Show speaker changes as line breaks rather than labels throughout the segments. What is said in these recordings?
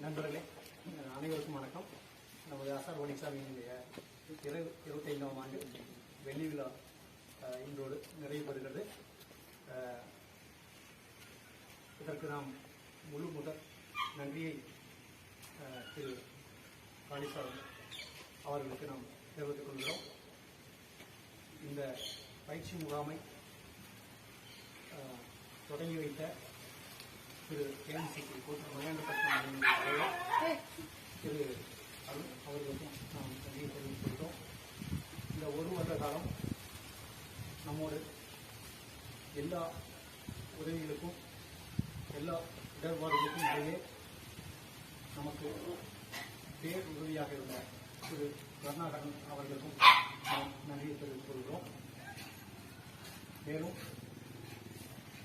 நண்பர்களே, அனைவருக்கும் வணக்கம். நமது ஆசார் ஒளிசாமியினுடைய 25ஆம் ஆண்டு வெள்ளி விழா இன்றோடு நிறைவு பெறுகிறது. இதற்கு நாம் முழு முதல் நன்றியை திரு காளிசார் அவர்களுக்கு நாம் தெரிவித்துக் கொள்கிறோம். இந்த பயிற்சி முகாமை தொடங்கி வைத்த திரு கேஎம்சிக்கு மலையாண்டப்பட்டினம் திரு அருண் அவர்களுக்கும் நாம் நன்றியை தெரிவித்துக் கொள்கிறோம். இந்த ஒரு வருட காலம் நம்மோடு எல்லா உதவிகளுக்கும் எல்லா இடர்பாடுகளுக்கும் இடையே நமக்கு பேர் உதவியாக இருந்த திரு கருணாகரன் அவர்களுக்கும் நாம் நன்றியை தெரிவித்துக் கொள்கிறோம். மேலும்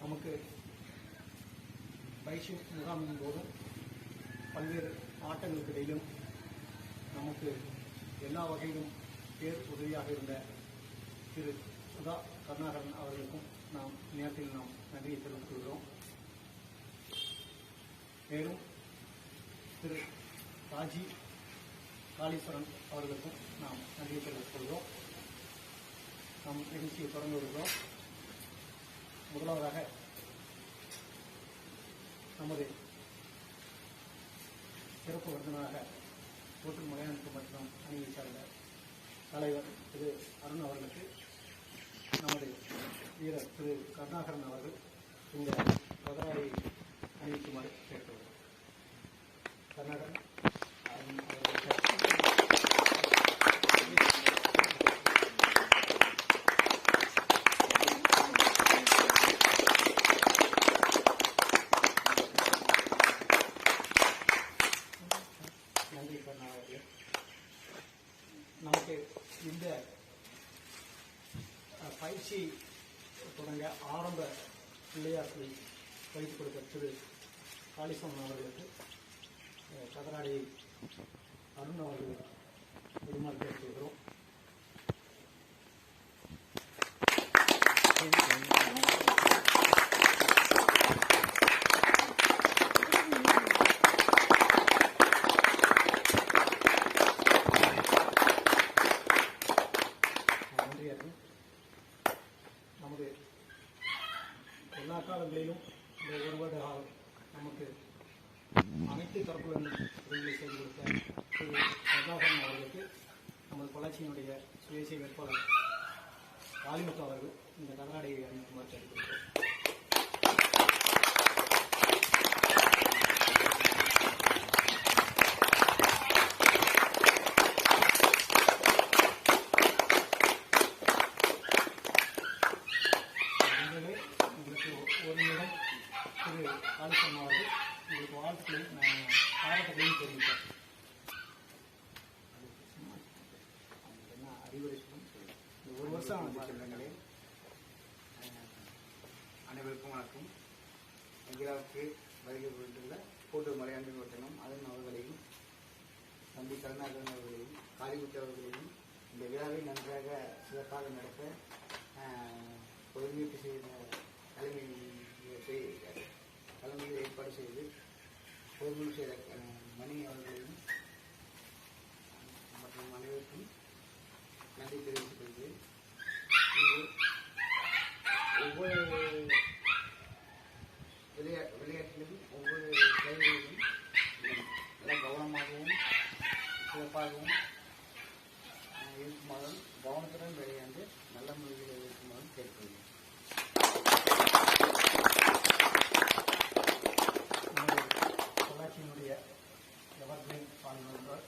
நமக்கு பயிற்சி முகாமின் போதும் பல்வேறு ஆட்டங்களுக்கு இடையிலும் நமக்கு எல்லா வகையிலும் பேர் உதவியாக இருந்த திரு சுதா கருணாகரன் அவர்களுக்கும் நாம் நேரத்தில் நாம் நன்றியை தெரிவித்துக் கொள்கிறோம். மேலும் திரு ராஜி காளீஸ்வரன் அவர்களுக்கும் நாம் நன்றியை தெரிவித்துக் கொள்கிறோம். நாம் நிகழ்ச்சியை தொடர்ந்து வருகிறோம். முதலாவதாக நமது சிறப்பு விருந்தினராக கோட்டூர் மலையாண்டப்பட்டினம் அணியை சார்ந்த தலைவர் திரு அருண் அவர்களுக்கு நமது வீரர் திரு கருணாகரன் அவர்கள் இந்த பதவியை அணிவிக்குமாறு கேட்டுள்ளோம். கருணாகரன் அருண் அவர்களுக்கு நன்றி. கருணாகரன் நமக்கு இந்த பயிற்சி தொடங்க ஆரம்ப பிள்ளையார்களை வைத்துக் கொடுத்த திரு காளிசாமி அவர்களுக்கு கதராடி அருண் அவர்கள் பெருமாள் கேட்டுக்கிறோம். நன்றி அருண். நமது எல்லா காலங்களிலும் இந்த ஒரு வருட காலம் நமக்கு அனைத்து தரப்புகளிலும் உதவியை செய்து கொடுத்த திரு கருணாகரன் அவர்களுக்கு நமது பொள்ளாச்சியினுடைய சுயேட்சை வேட்பாளர் காளிமுத்து அவர்கள் இந்த கதராடையை அணிவிக்குமாறு கேட்டுக்கொள்கிறோம். உங்களுக்கு ஒரு நிமிடம் திரு காளிசாமி அவர்கள் உங்களுக்கு வாழ்த்துக்களையும் பாராட்டுகளையும் தெரிவித்தார். அறிவுரை இந்த ஒரு வருஷம்
சொந்தங்களே, அனைவருக்கும் வணக்கம். விழாவுக்கு வருகை புரிந்துள்ள கோட்டூர் மலையாண்டப்பட்டினம் அருண் அவர்களையும் தம்பி கருணாகரன் அவர்களையும் காளிமுத்து அவர்களையும் இந்த விழாவை நன்றாக சிறப்பாக நடத்த ஒருங்கிட்டு செய்த தலைமையில் ஏற்பாடு செய்து பொதுமொழி செய்த மணி அவர்களையும் மற்றும் அனைவருக்கும் நன்றி தெரிவித்துக் கொள்கிறேன். ஒவ்வொரு விளையாட்டிலும் ஒவ்வொரு செயல்களிலும் நல்ல கவனமாகவும் சிறப்பாகவும் இருக்குமாறும் கவனத்துடன் விளையாண்டு நல்ல முறையில் இருக்குமாறும் கேட்டுக்கொள்கிறேன்.
பொள்ளாச்சியினுடைய எவர்கிரீன் பாடுபவர்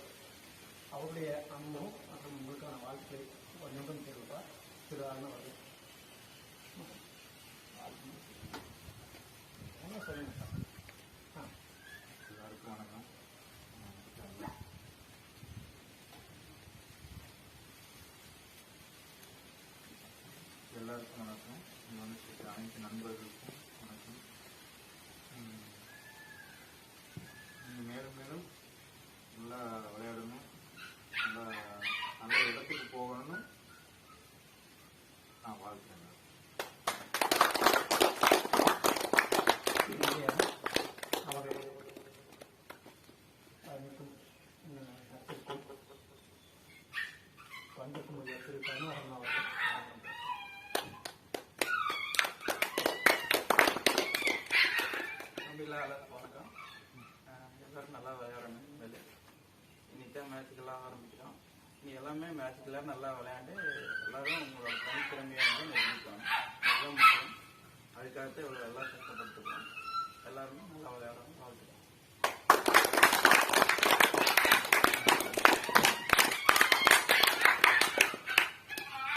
அவருடைய அனுபவம் மற்றும் உங்களுக்கான வாழ்த்துக்களை ஒரு நிமிடம் தெரிவிப்பார் திரு அருண் அவர்கள். என்ன சொல்லுங்க சார்?
எல்லாருக்கும் வணக்கம். எல்லாருக்கும் வணக்கம். எல்லாரும் நல்லா விளையாடணும். இன்னைக்கு மேட்சுக்கெல்லாம் ஆரம்பிக்கிறோம். நீ எல்லாமே மேட்சுக்கெல்லாம் நல்லா விளையாண்டு எல்லாரும் உங்களோட தனித்திறமையை வந்து நிரூபிக்கணும். அதுதான் முக்கியம். அதுக்காகத்தான் இவ்வளோ எல்லாம் கஷ்டப்பட்டுருக்கோம்.